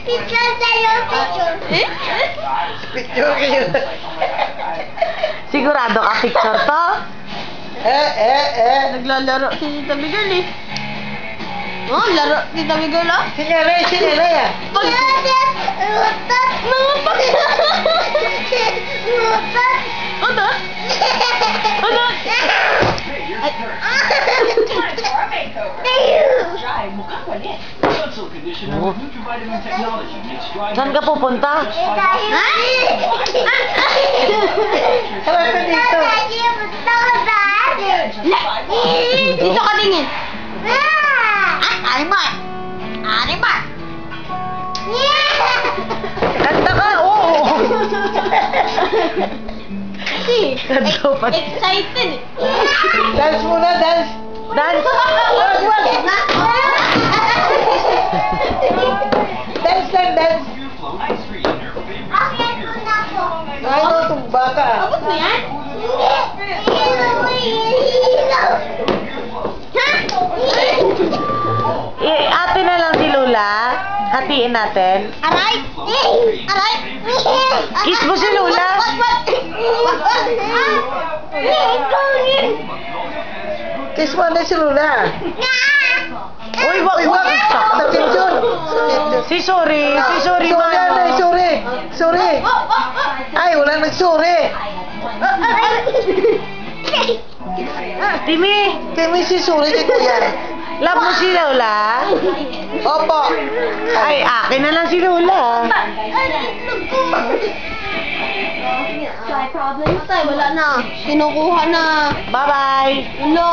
Picture tayo, picture. Picture kayo. Sigurado ka picture to? Naglalaro si Tita Miguel eh. Oh, laro si Tita Miguel ah. Sinere ah. Rutot. Mga pag... Rutot. Ano? Ano? Saan ka pupunta? Tara ka dito. Dito ka tingin. Animal! Animal! Kanta ka, oo! Kanta pa. Excited eh. Dance muna, dance. Dance! Dance lang, dance. Ano itong baka? Abot na yan? Ate na lang si Lola. Hatiin natin. Aray! Aray! Kiss mo si Lola. Kiss mo na si Lula. Uy, wag! Sa picture. Si Sorry Sorry, Mano. sorry. Ay, wala nag-sorry. Timi, Timi si sorry kay Kuya. love mo si Lola? Opo. Ay, akin na lang si Lola. Tay, wala na. Kinukuha na. Bye-bye. Hello.